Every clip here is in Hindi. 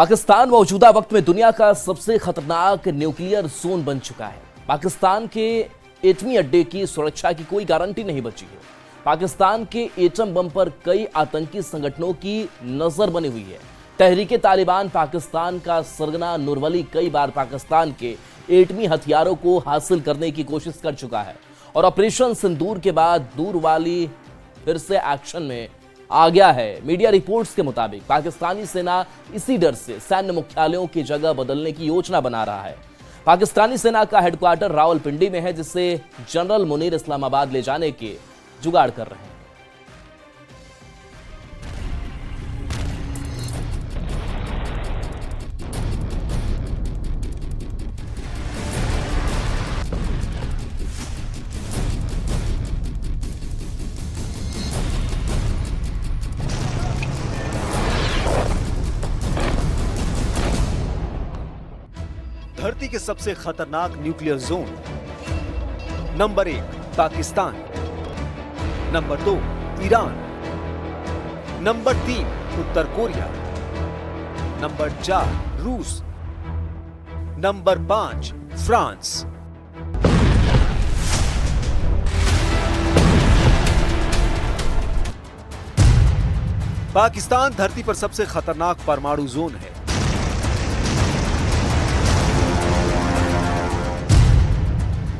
पाकिस्तान मौजूदा वक्त में दुनिया का सबसे खतरनाक न्यूक्लियर जोन बन चुका है। पाकिस्तान के एटमी अड्डे की सुरक्षा की कोई गारंटी नहीं बची है। पाकिस्तान के एटम बम पर कई आतंकी संगठनों की नजर बनी हुई है। तहरीके तालिबान पाकिस्तान का सरगना नूरवली कई बार पाकिस्तान के एटमी हथियारों को हासिल करने की कोशिश कर चुका है और ऑपरेशन सिंदूर के बाद दूर वाली फिर से एक्शन में आ गया है। मीडिया रिपोर्ट्स के मुताबिक पाकिस्तानी सेना इसी डर से सैन्य मुख्यालयों की जगह बदलने की योजना बना रहा है। पाकिस्तानी सेना का हेडक्वार्टर रावलपिंडी में है, जिसे जनरल मुनीर इस्लामाबाद ले जाने के जुगाड़ कर रहे हैं। धरती के सबसे खतरनाक nuclear zone. Number 1 Pakistan, number 2 Iran, number 3 उत्तर कोरिया, नंबर 4 रूस, नंबर 5 फ्रांस। पाकिस्तान धरती पर सबसे खतरनाक परमाणु जोन है।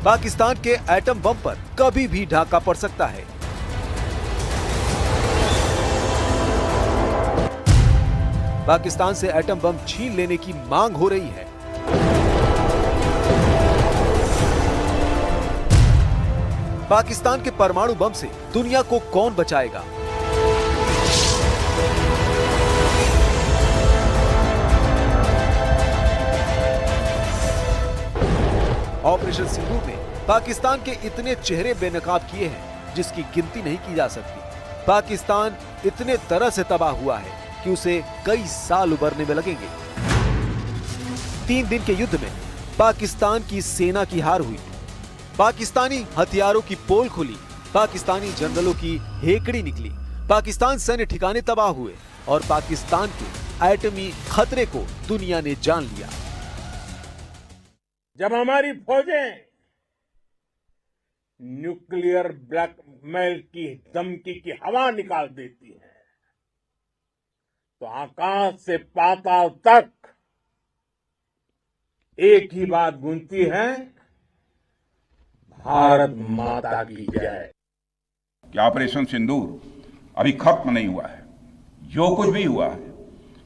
पाकिस्तान के एटम बम पर कभी भी ढाका पड़ सकता है। पाकिस्तान से एटम बम छीन लेने की मांग हो रही है। पाकिस्तान के परमाणु बम से दुनिया को कौन बचाएगा? ऑपरेशन सिंदूर ने पाकिस्तान के इतने चेहरे बेनकाब किए हैं जिसकी गिनती नहीं की जा सकती। पाकिस्तान इतने तरह से तबाह हुआ है कि उसे कई साल उबरने में लगेंगे। 3 दिन के युद्ध में पाकिस्तान की सेना की हार हुई, पाकिस्तानी हथियारों की पोल खुली, पाकिस्तानी जनरलों की हेकड़ी निकली, पाकिस्तान सैन्य ठिकाने तबाह हुए और पाकिस्तान के एटमी खतरे को दुनिया ने जान लिया। जब हमारी फौजें न्यूक्लियर ब्लैकमेल की धमकी की हवा निकाल देती है तो आकाश से पाताल तक एक ही बात गूंजती है, भारत माता की जय। कि ऑपरेशन सिंदूर अभी खत्म नहीं हुआ है। जो कुछ भी हुआ है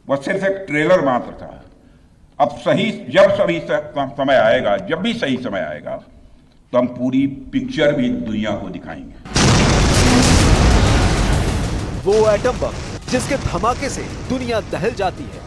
वह सिर्फ एक ट्रेलर मात्र था। अब समय आएगा, जब भी सही समय आएगा तो हम पूरी पिक्चर भी दुनिया को दिखाएंगे। वो एटम बम जिसके धमाके से दुनिया दहल जाती है,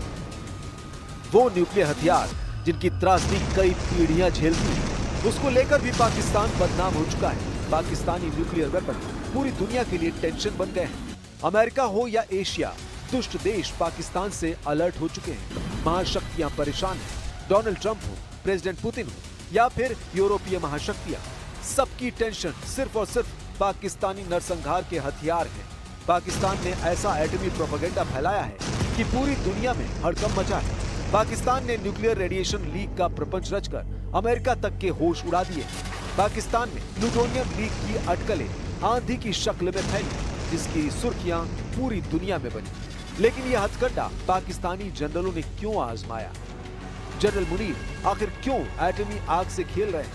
वो न्यूक्लियर हथियार जिनकी त्रासदी कई पीढ़ियां झेलती है, उसको लेकर भी पाकिस्तान बदनाम हो चुका है। पाकिस्तानी न्यूक्लियर वेपन पूरी दुनिया के लिए टेंशन बन गए हैं। अमेरिका हो या एशिया, दुष्ट देश पाकिस्तान से अलर्ट हो चुके हैं। महाशक्तियां परेशान हैं। डोनाल्ड ट्रंप हो, प्रेसिडेंट पुतिन हो या फिर यूरोपीय महाशक्तियां, सबकी टेंशन सिर्फ और सिर्फ पाकिस्तानी नरसंहार के हथियार हैं। पाकिस्तान ने ऐसा एटमी प्रोपेगेंडा फैलाया है कि पूरी दुनिया में हड़कंप मचा है। पाकिस्तान ने न्यूक्लियर रेडिएशन लीक का प्रपंच रचकर अमेरिका तक के होश उड़ा दिए। पाकिस्तान में प्लूटोनियम लीक की अटकलें आंधी की शक्ल में फैली, जिसकी सुर्खियां पूरी दुनिया में बनी। लेकिन यह हथकंडा पाकिस्तानी जनरलों ने क्यों आजमाया? जनरल मुनीर आखिर क्यों एटमी आग से खेल रहे हैं?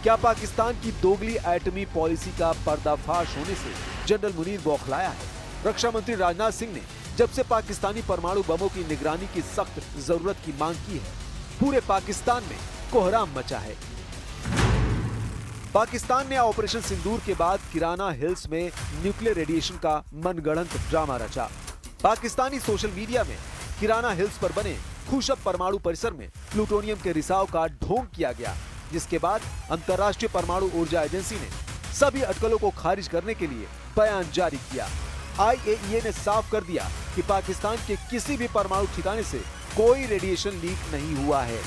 क्या पाकिस्तान की दोगली एटमी पॉलिसी का पर्दाफाश होने से जनरल मुनीर बौखलाया है? रक्षा मंत्री राजनाथ सिंह ने जब से पाकिस्तानी परमाणु बमों की निगरानी की सख्त जरूरत की मांग की है, पूरे पाकिस्तान में कोहराम मचा है। पाकिस्तान ने ऑपरेशन सिंदूर के बाद किराना हिल्स में न्यूक्लियर रेडिएशन का मनगढ़ंत ड्रामा रचा। पाकिस्तानी सोशल मीडिया में किराना हिल्स पर बने खुशब परमाणु परिसर में प्लूटोनियम के रिसाव का ढोंग किया गया, जिसके बाद अंतर्राष्ट्रीय परमाणु ऊर्जा एजेंसी ने सभी अटकलों को खारिज करने के लिए बयान जारी किया। IAEA ने साफ कर दिया कि पाकिस्तान के किसी भी परमाणु ठिकाने से कोई रेडिएशन लीक नहीं हुआ है।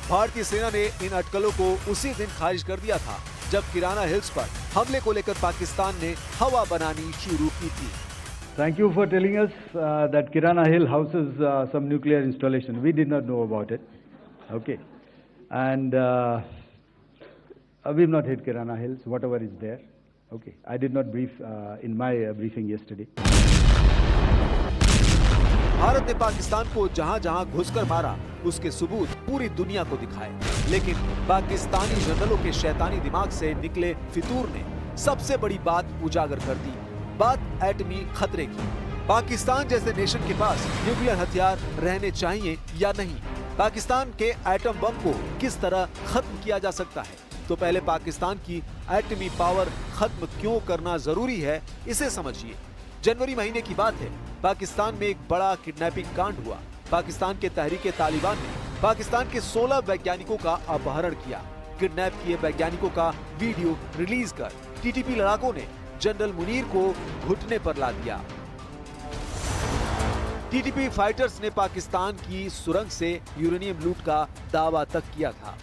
भारतीय सेना ने इन अटकलों को उसी दिन खारिज कर दिया था जब किराना हिल्स पर हमले को लेकर पाकिस्तान ने हवा बनानी शुरू की थी। Thank you for telling us that Kirana Hill houses some nuclear installation. We did not know about it. Okay. And we've not hit Kirana Hills, whatever is there. Okay. I did not brief in my briefing yesterday. Bharat ने पाकिस्तान को जहां जहां घुसकर मारा उसके सबूत पूरी दुनिया को दिखाए, लेकिन पाकिस्तानी जनरलों के शैतानी दिमाग से निकले फितूर ने सबसे बड़ी बात उजागर कर दी, बात एटमी खतरे की। पाकिस्तान जैसे नेशन के पास न्यूक्लियर हथियार रहने चाहिए या नहीं, पाकिस्तान के एटम बम को किस तरह खत्म किया जा सकता है, तो पहले पाकिस्तान की एटमी पावर खत्म क्यों करना जरूरी है, इसे समझिए। जनवरी महीने की बात है, पाकिस्तान में एक बड़ा किडनैपिंग कांड हुआ। पाकिस्तान के तहरीके तालिबान ने पाकिस्तान के 16 वैज्ञानिकों का अपहरण किया। किडनैप किए वैज्ञानिकों का वीडियो रिलीज कर टीटीपी लड़ाकों ने जनरल मुनीर को घुटने पर ला दिया। टीटीपी फाइटर्स ने पाकिस्तान की सुरंग से यूरेनियम लूट का दावा तक किया था।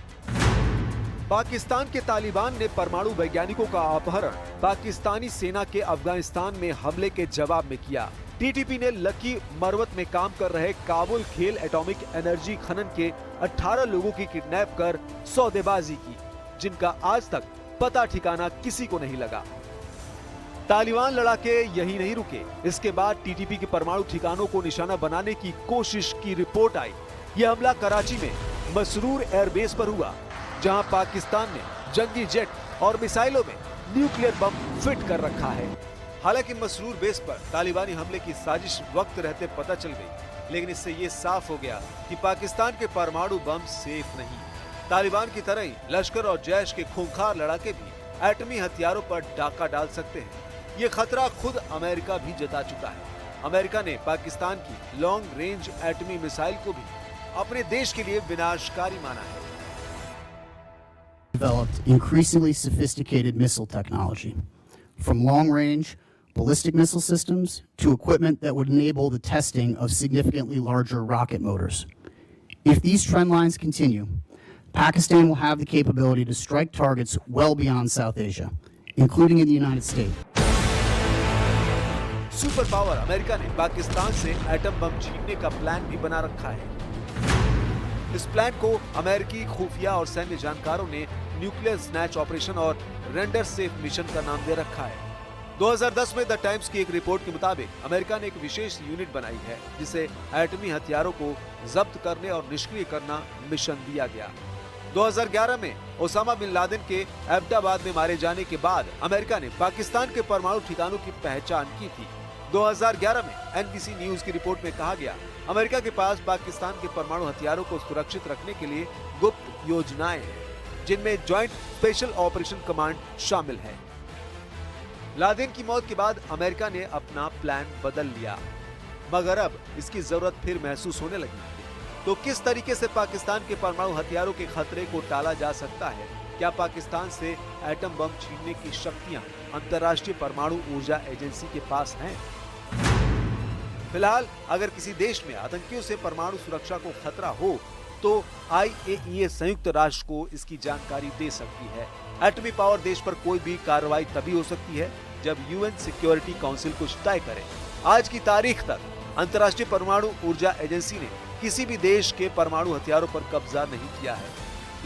पाकिस्तान के तालिबान ने परमाणु वैज्ञानिकों का अपहरण पाकिस्तानी सेना के अफगानिस्तान में हमले के जवाब में किया। टीटीपी ने लकी मरवत में काम कर रहे काबुल खेल एटॉमिक एनर्जी खनन के 18 लोगों की किडनैप कर सौदेबाजी की, जिनका आज तक पता ठिकाना किसी को नहीं लगा। तालिबान लड़ाके यही नहीं रुके, इसके बाद टीटीपी के परमाणु ठिकानों को निशाना बनाने की कोशिश की रिपोर्ट आई। यह हमला कराची में मसरूर एयरबेस पर हुआ, जहां पाकिस्तान ने जंगी जेट और मिसाइलों में न्यूक्लियर बम फिट कर रखा है। हालांकि मसरूर बेस पर तालिबानी हमले की साजिश वक्त रहते पता चल गई, लेकिन इससे ये साफ हो गया कि पाकिस्तान के परमाणु बम सेफ नहीं। तालिबान की तरह ही लश्कर और जैश के खूंखार लड़ाके भी एटमी हथियारों पर डाका डाल सकते हैं। ये खतरा खुद अमेरिका भी जता चुका है। अमेरिका ने पाकिस्तान की लॉन्ग रेंज एटमी मिसाइल को भी अपने देश के लिए विनाशकारी माना है। Developed increasingly sophisticated missile technology, from long-range ballistic missile systems to equipment that would enable the testing of significantly larger rocket motors. If these trend lines continue, Pakistan will have the capability to strike targets well beyond South Asia, including in the United States. Super power America ने पाकिस्तान से एटम बम छीनने का प्लान भी बना रखा है। इस प्लान को अमेरिकी खुफिया और सैन्य जानकारों ने न्यूक्लियर स्नैच ऑपरेशन और रेंडर सेफ मिशन का नाम दे रखा है। 2010 में द टाइम्स की एक रिपोर्ट के मुताबिक अमेरिका ने एक विशेष यूनिट बनाई है, जिसे एटमी हथियारों को जब्त करने और निष्क्रिय करना मिशन दिया गया। 2011 में ओसामा बिन लादेन के एबटाबाद में मारे जाने के बाद अमेरिका ने पाकिस्तान के परमाणु ठिकानों की पहचान की थी। 2011 में एनबीसी न्यूज की रिपोर्ट में कहा गया, अमेरिका के पास पाकिस्तान के परमाणु हथियारों को सुरक्षित रखने के लिए गुप्त योजनाएं हैं, जिनमें जॉइंट स्पेशल ऑपरेशन कमांड शामिल है। लादेन की मौत के बाद अमेरिका ने अपना प्लान बदल लिया, मगर अब इसकी जरूरत फिर महसूस होने लगी। तो किस तरीके से पाकिस्तान के परमाणु हथियारों के खतरे को टाला जा सकता है? क्या पाकिस्तान से एटम बम छीनने की शक्तियां अंतर्राष्ट्रीय परमाणु ऊर्जा एजेंसी के पास हैं? फिलहाल अगर किसी देश में आतंकियों से परमाणु सुरक्षा को खतरा हो, तो IAEA संयुक्त राष्ट्र को इसकी जानकारी दे सकती है। एटमी पावर देश पर कोई भी कार्रवाई तभी हो सकती है जब UN सिक्योरिटी काउंसिल कुछ तय करे। आज की तारीख तक अंतर्राष्ट्रीय परमाणु ऊर्जा एजेंसी ने किसी भी देश के परमाणु हथियारों पर कब्जा नहीं किया है,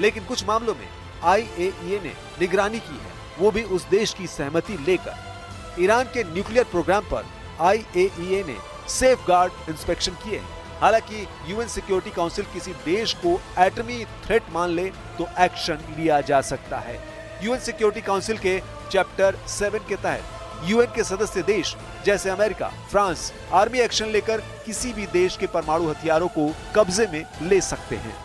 लेकिन कुछ मामलों में IAEA ने निगरानी की है, वो भी उस देश की सहमति लेकर। ईरान के न्यूक्लियर प्रोग्राम पर IAEA ने सेफगार्ड इंस्पेक्शन किए हैं। हालांकि UN सिक्योरिटी काउंसिल किसी देश को एटमी थ्रेट मान ले तो एक्शन लिया जा सकता है। UN सिक्योरिटी काउंसिल के चैप्टर 7 के तहत UN के सदस्य देश जैसे अमेरिका, फ्रांस आर्मी एक्शन लेकर किसी भी देश के परमाणु हथियारों को कब्जे में ले सकते हैं।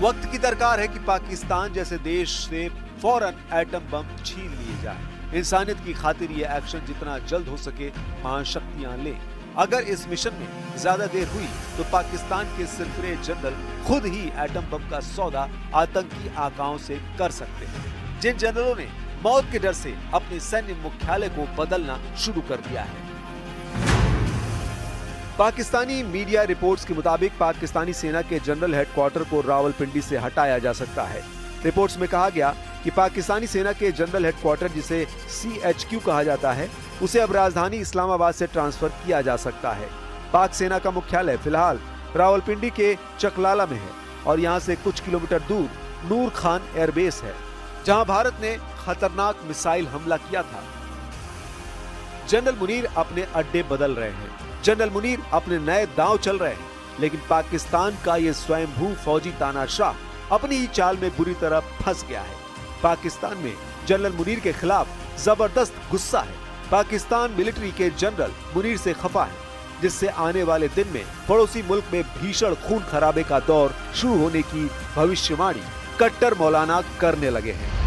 वक्त की दरकार है कि पाकिस्तान जैसे देश से फौरन एटम बम छीन लिए जाए। इंसानियत की खातिर ये एक्शन जितना जल्द हो सके महाशक्तियां लें। अगर इस मिशन में ज्यादा देर हुई तो पाकिस्तान के सिरफिरे जनरल खुद ही एटम बम का सौदा आतंकी आकाओं से कर सकते हैं, जिन जनरलों ने मौत के डर से अपने सैन्य मुख्यालय को बदलना शुरू कर दिया है। पाकिस्तानी मीडिया रिपोर्ट्स के मुताबिक पाकिस्तानी सेना के जनरल हेडक्वार्टर को रावलपिंडी से हटाया जा सकता है। रिपोर्ट्स में कहा गया कि पाकिस्तानी सेना के जनरल हेडक्वार्टर, जिसे CHQ कहा जाता है, उसे अब राजधानी इस्लामाबाद से ट्रांसफर किया जा सकता है। पाक सेना का मुख्यालय फिलहाल रावलपिंडी के चकलाला में है और यहाँ से कुछ किलोमीटर दूर नूर खान एयरबेस है, जहाँ भारत ने खतरनाक मिसाइल हमला किया था। जनरल मुनीर अपने अड्डे बदल रहे हैं, जनरल मुनीर अपने नए दांव चल रहे हैं, लेकिन पाकिस्तान का ये स्वयंभू फौजी तानाशाह अपनी ही चाल में बुरी तरह फंस गया है। पाकिस्तान में जनरल मुनीर के खिलाफ जबरदस्त गुस्सा है। पाकिस्तान मिलिट्री के जनरल मुनीर से खफा है, जिससे आने वाले दिन में पड़ोसी मुल्क में भीषण खून खराबे का दौर शुरू होने की भविष्यवाणी कट्टर मौलाना करने लगे हैं।